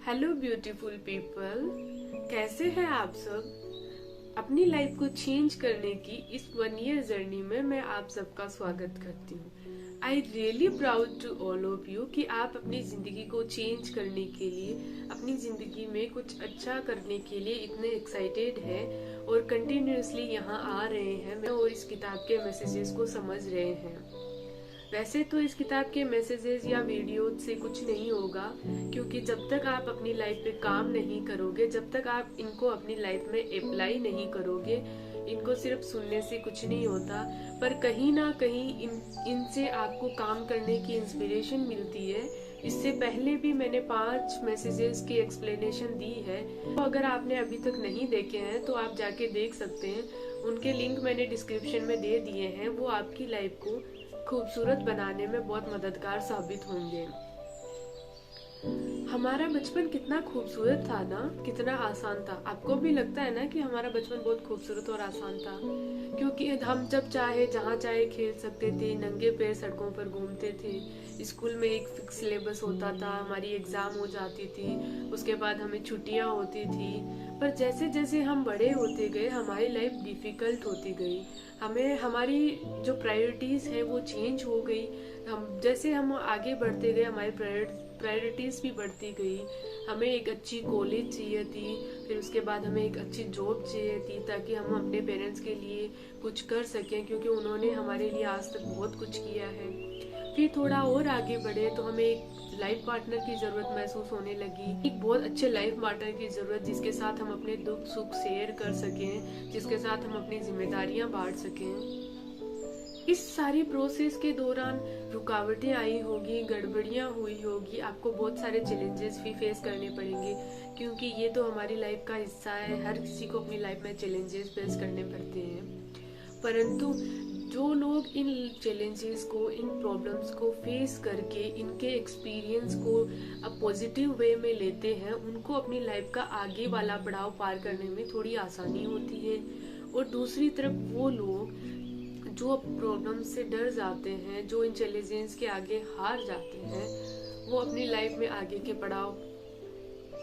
Hello beautiful people, कैसे हैं आप सब। अपनी लाइफ को चेंज करने की इस 1 ईयर जर्नी में मैं आप सबका स्वागत करती हूँ। I really proud to all of you कि आप अपनी जिंदगी को चेंज करने के लिए, अपनी जिंदगी में कुछ अच्छा करने के लिए इतने एक्साइटेड हैं और कंटिन्यूअसली यहाँ आ रहे हैं और इस किताब के मैसेजेस को समझ रहे हैं। वैसे तो इस किताब के मैसेजेस या वीडियो से कुछ नहीं होगा, क्योंकि जब तक आप अपनी लाइफ पे काम नहीं करोगे, जब तक आप इनको अपनी लाइफ में अप्लाई नहीं करोगे, इनको सिर्फ सुनने से कुछ नहीं होता। पर कहीं ना कहीं इनसे आपको काम करने की इंस्पिरेशन मिलती है। इससे पहले भी मैंने 5 मैसेजेस की एक्सप्लेनेशन दी है, तो अगर आपने अभी तक नहीं देखे हैं तो आप जाके देख सकते हैं। उनके लिंक मैंने डिस्क्रिप्शन में दे दिए हैं। वो आपकी लाइफ को खूबसूरत बनाने में बहुत मददगार साबित होंगे। हमारा बचपन कितना खूबसूरत था ना, कितना आसान था। आपको भी लगता है ना कि हमारा बचपन बहुत खूबसूरत और आसान था, क्योंकि हम जब चाहे जहाँ चाहे खेल सकते थे, नंगे पैर सड़कों पर घूमते थे। स्कूल में एक फिक्स सिलेबस होता था, हमारी एग्जाम हो जाती थी, उसके बाद हमें छुट्टियाँ होती थी। पर जैसे जैसे हम बड़े होते गए, हमारी लाइफ डिफिकल्ट होती गई। हमें हमारी जो प्रायोरिटीज है वो चेंज हो गई। जैसे हम आगे बढ़ते गए, हमारी प्रायोरिटीज भी बढ़ती गई। हमें एक अच्छी कॉलेज चाहिए थी, फिर उसके बाद हमें एक अच्छी जॉब चाहिए थी, ताकि हम अपने पेरेंट्स के लिए कुछ कर सकें, क्योंकि उन्होंने हमारे लिए आज तक बहुत कुछ किया है। फिर थोड़ा और आगे बढ़े तो हमें एक लाइफ पार्टनर की जरूरत महसूस होने लगी। एक बहुत अच्छे लाइफ पार्टनर की जरूरत, जिसके साथ हम अपने दुख सुख शेयर कर सकें, जिसके साथ हम अपनी जिम्मेदारियां बांट सकें। इस सारी प्रोसेस के दौरान रुकावटें आई होगी, गड़बड़ियां हुई होगी, आपको बहुत सारे चैलेंजेस भी फेस करने पड़ेंगे, क्योंकि ये तो हमारी लाइफ का हिस्सा है। हर किसी को अपनी लाइफ में चैलेंजेस फेस करने पड़ते हैं। परंतु जो लोग इन चैलेंजेस को, इन प्रॉब्लम्स को फेस करके इनके एक्सपीरियंस को अब पॉजिटिव वे में लेते हैं, उनको अपनी लाइफ का आगे वाला पड़ाव पार करने में थोड़ी आसानी होती है। और दूसरी तरफ वो लोग जो प्रॉब्लम से डर जाते हैं, जो इन चैलेंजेस के आगे हार जाते हैं, वो अपनी लाइफ में आगे के पड़ाव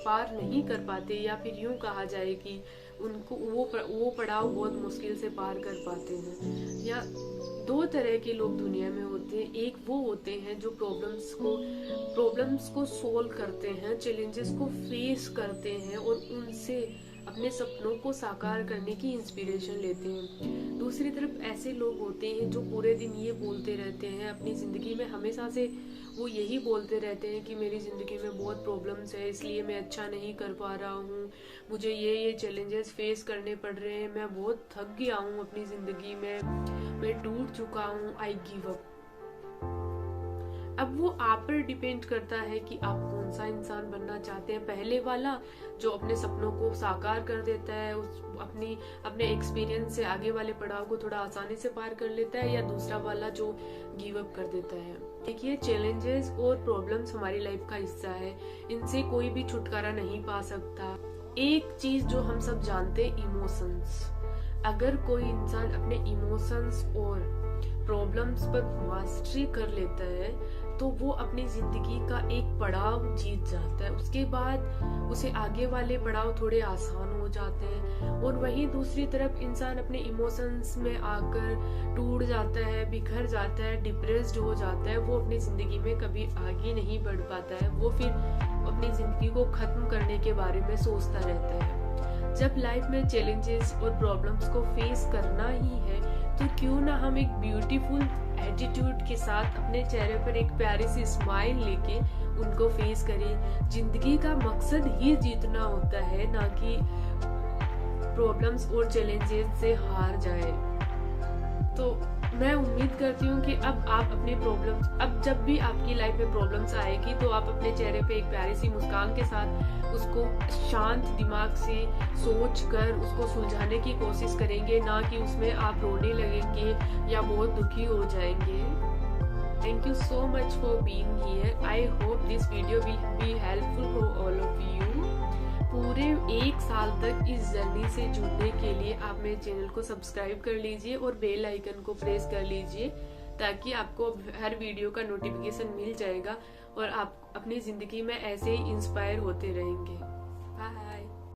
पार नहीं कर पाते, या फिर यूं कहा जाए कि उनको वो पड़ाव बहुत मुश्किल से पार कर पाते हैं। या 2 तरह के लोग दुनिया में होते हैं। एक वो होते हैं जो प्रॉब्लम्स को सोल्व करते हैं, चैलेंजेस को फेस करते हैं और उनसे अपने सपनों को साकार करने की इंस्पिरेशन लेते हैं। दूसरी तरफ ऐसे लोग होते हैं जो पूरे दिन ये बोलते रहते हैं अपनी जिंदगी में, हमेशा से वो यही बोलते रहते हैं कि मेरी जिंदगी में बहुत प्रॉब्लम्स है, इसलिए मैं अच्छा नहीं कर पा रहा हूँ, मुझे ये चैलेंजेस फेस करने पड़ रहे हैं, मैं बहुत थक गया हूँ अपनी जिंदगी में, मैं टूट चुका हूँ, आई गिव अप। अब वो आप पर डिपेंड करता है कि आप कौन सा इंसान बनना चाहते हैं। पहले वाला जो अपने सपनों को साकार कर देता है, अपने एक्सपीरियंस से आगे वाले पड़ाव को थोड़ा आसानी से पार कर लेता है, या दूसरा वाला जो गिव अप कर देता है। देखिए, चैलेंजेस और प्रॉब्लम्स हमारी लाइफ का हिस्सा है, इनसे कोई भी छुटकारा नहीं पा सकता। एक चीज जो हम सब जानते हैं, इमोशंस। अगर कोई इंसान अपने इमोशंस और प्रॉब्लम्स पर मास्टरी कर लेता है तो वो अपनी जिंदगी का एक पड़ाव जीत जाता है। उसके बाद उसे आगे वाले पड़ाव थोड़े आसान हो जाते हैं। और वहीं दूसरी तरफ इंसान अपने इमोशंस में आकर टूट जाता है, बिखर जाता है, डिप्रेस्ड हो जाता है, वो अपनी जिंदगी में कभी आगे नहीं बढ़ पाता है। वो फिर अपनी जिंदगी को खत्म करने के बारे में सोचता रहता है। जब लाइफ में चैलेंजेस और प्रॉब्लम्स को फेस करना ही है, तो क्यों ना हम एक ब्यूटीफुल एटीट्यूड के साथ अपने चेहरे पर एक प्यारी सी स्माइल लेके उनको फेस करें। जिंदगी का मकसद ही जीतना होता है, ना कि प्रॉब्लम्स और चैलेंजेस से हार जाए। तो मैं उम्मीद करती हूँ कि अब जब भी आपकी लाइफ में प्रॉब्लम्स आएगी, तो आप अपने चेहरे पे एक प्यारी सी मुस्कान के साथ उसको शांत दिमाग से सोच कर उसको सुलझाने की कोशिश करेंगे, ना कि उसमें आप रोने लगेंगे या बहुत दुखी हो जाएंगे। Thank you so much for being here. I hope this video will be helpful for all of you. पूरे 1 साल तक इस जर्नी से जुड़ने के लिए आप मेरे चैनल को सब्सक्राइब कर लीजिए और बेल आइकन को प्रेस कर लीजिए, ताकि आपको हर वीडियो का नोटिफिकेशन मिल जाएगा और आप अपनी जिंदगी में ऐसे ही इंस्पायर होते रहेंगे। बाय।